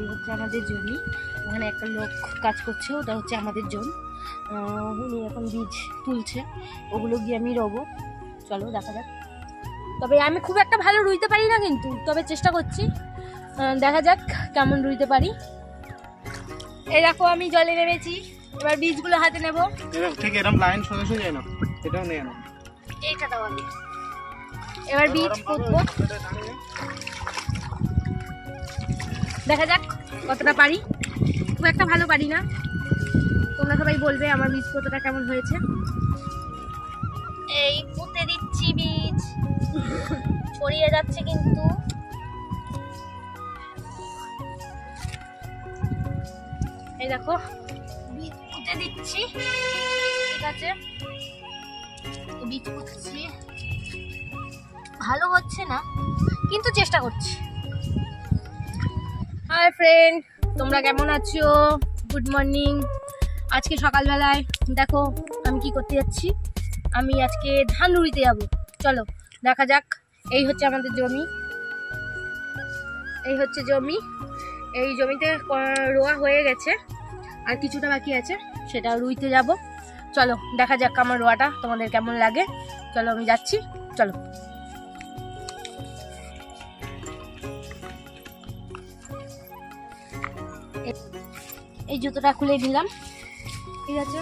এই হচ্ছে আমাদের জমি, ওখানে একটা লোক কাজ করছে, ওটা হচ্ছে আমাদের জমি। উনি এখন বীজ তুলছে, ওগুলো গিয়ে আমি রোবো। চলো দেখা যাক। তবে আমি খুব একটা ভালো রুইতে পারি না, কিন্তু তবে চেষ্টা করছি, দেখা যাক কেমন রুইতে পারি। এই দেখো আমি জলে নেমেছি, এবার বীজগুলো হাতে নেব। ঠিক এরকম লাইন সোজা সোজা যায় না, এটাও নেই না, এইটা দাও আমি। এবার বীজ পুঁতবো, দেখা যাক কতটা পারি। খুব একটা ভালো পারি না, তোমরা সবাই বলবে আমার বীজ কতটা কেমন হয়েছে। এই পুঁতে দিচ্ছি বীজ, ছড়িয়ে যাচ্ছে কিন্তু। এই দেখো বীজ পুঁতে দিচ্ছি, ঠিক আছে বীজ পুঁতছি, ভালো হচ্ছে না কিন্তু চেষ্টা করছি। হাই ফ্রেন্ড, তোমরা কেমন আছো? Good morning. আজকে সকালবেলায় দেখো আমি কি করতে যাচ্ছি, আমি আজকে ধান রুইতে যাব। চলো দেখা যাক। এই হচ্ছে আমাদের জমি, এই হচ্ছে জমি। এই জমিতে রোয়া হয়ে গেছে, আর কিছুটা বাকি আছে, সেটা রুইতে যাব। চলো দেখা যাক আমার রোয়াটা তোমাদের কেমন লাগে। চলো আমি যাচ্ছি, চলো। এই জুতোটা খুলে নিলাম, ঠিক আছে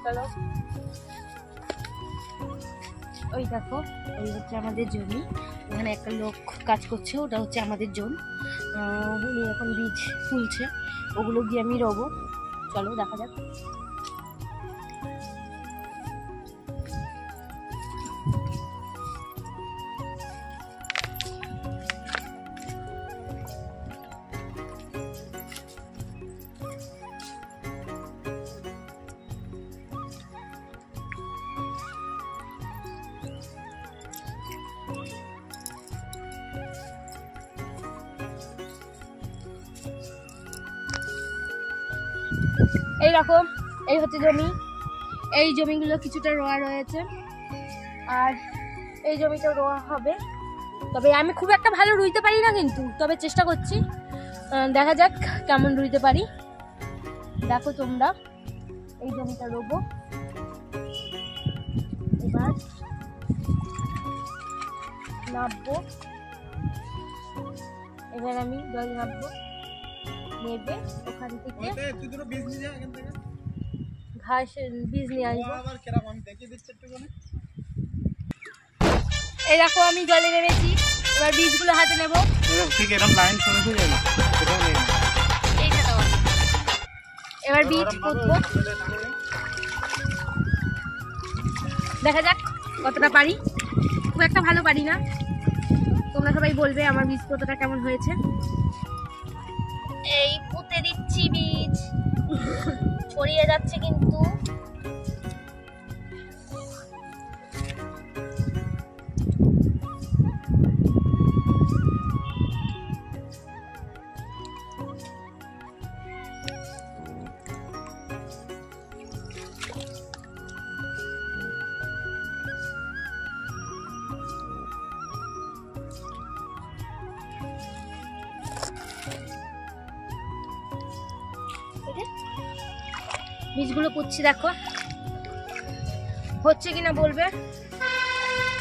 চলো। ওই দেখো ওই হচ্ছে আমাদের জমি, ওখানে একটা লোক কাজ করছে, ওটা হচ্ছে আমাদের জমি। উনি এখন বীজ তুলছে, ওগুলো গিয়ে আমি রোবো। চলো দেখা যাক। এই রকম, এই হচ্ছে জমি। এই জমিগুলো কিছুটা রোয়া রয়েছে, আর এই জমিটাও রোয়া হবে। তবে আমি খুব একটা ভালো রুইতে পারি না, কিন্তু তবে চেষ্টা করছি, দেখা যাক কেমন রুইতে পারি। দেখো তোমরা, এই জমিটা রোবো। এবার নামবো, এবার আমি জল নামবো, নেবে ওখান থেকে ঘাস বীজ নিয়ে আসবো। এই দেখো আমি জলে নেমেছি, এবার বীজগুলো হাতে নেব। ঠিক এরকম লাইন সোজা সোজা যায় না, এটাও নেই না, এইটা দাও আমি। এবার বীজ পুঁতবো, দেখা যাক কতটা পারি। খুব একটা ভালো পারি না, তোমরা সবাই বলবে আমার বীজ কতটা কেমন হয়েছে। এই পুঁতে দিচ্ছি বীজ, ছড়িয়ে যাচ্ছে কিন্তু। বীজগুলো পুঁতছি, দেখো হচ্ছে কিনা বলবে,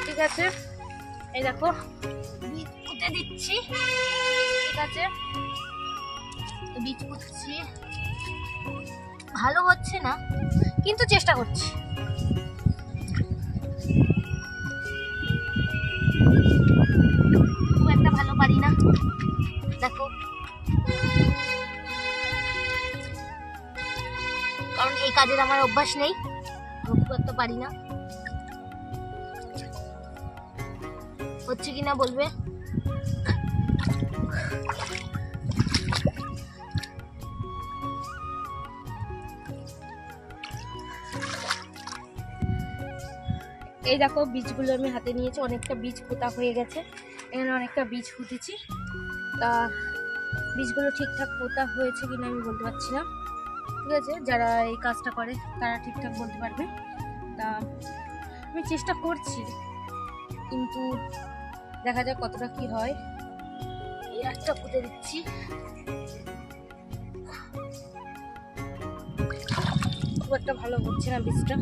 ঠিক আছে। এই দেখো বীজ পুঁতে দিচ্ছি, ঠিক আছে বীজ পুঁতছি, ভালো হচ্ছে না কিন্তু চেষ্টা করছি। খুব একটা ভালো পারি না, দেখো, কারণ এই কাজের আমার অভ্যাস নেই, খুব একটা পারি না। হচ্ছে কিনা বলবে। এই দেখো বীজগুলো আমি হাতে নিয়েছি, অনেকটা বীজ পোতা হয়ে গেছে, এখানে অনেকটা বীজ পুঁতেছি। তা বীজগুলো ঠিকঠাক পোতা হয়েছে কিনা আমি বলতে পারছি না, ঠিক আছে, যারা এই কাজটা করে তারা ঠিকঠাক বলতে পারবে। তা আমি চেষ্টা করছি, কিন্তু দেখা যাক কতটা কি হয়। এই একটা পুঁতে দিচ্ছি, খুব একটা ভালো হচ্ছে না বীজটা।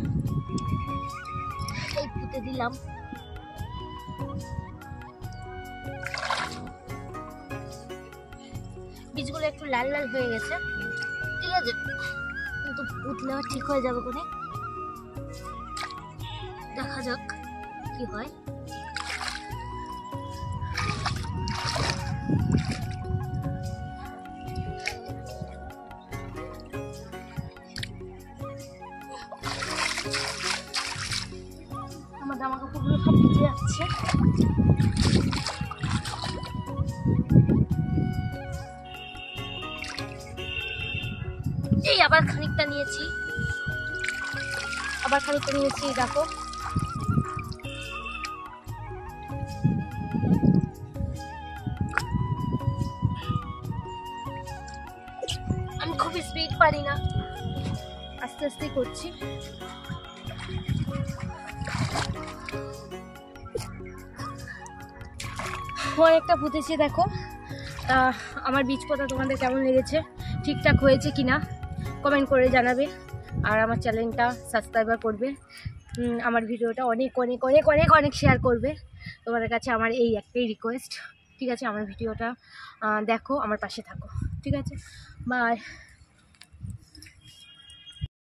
এই পুঁতে দিলাম। বীজগুলো একটু লাল লাল হয়ে গেছে, ঠিক আছে, কিন্তু পুঁতলে আবার ঠিক হয়ে যাবে কোনে, দেখা যাক কি হয়। আমার জামা কাপড়গুলো সব ভিজে যাচ্ছে। এই আবার খানিকটা নিয়েছি, দেখো। আমি খুব স্পিড পারি না, আস্তে আস্তে করছি। অনেকটা পুঁতেছি দেখো। আমার বীজ পোঁতা তোমাদের কেমন লেগেছে, ঠিকঠাক হয়েছে কিনা কমেন্ট করে জানাবে, আর আমার চ্যানেলটা সাবস্ক্রাইবার করবে, আমার ভিডিওটা অনেক অনেক অনেক অনেক অনেক শেয়ার করবে। তোমাদের কাছে আমার এই একটাই রিকোয়েস্ট, ঠিক আছে? আমার ভিডিওটা দেখো, আমার পাশে থাকো, ঠিক আছে? বাই।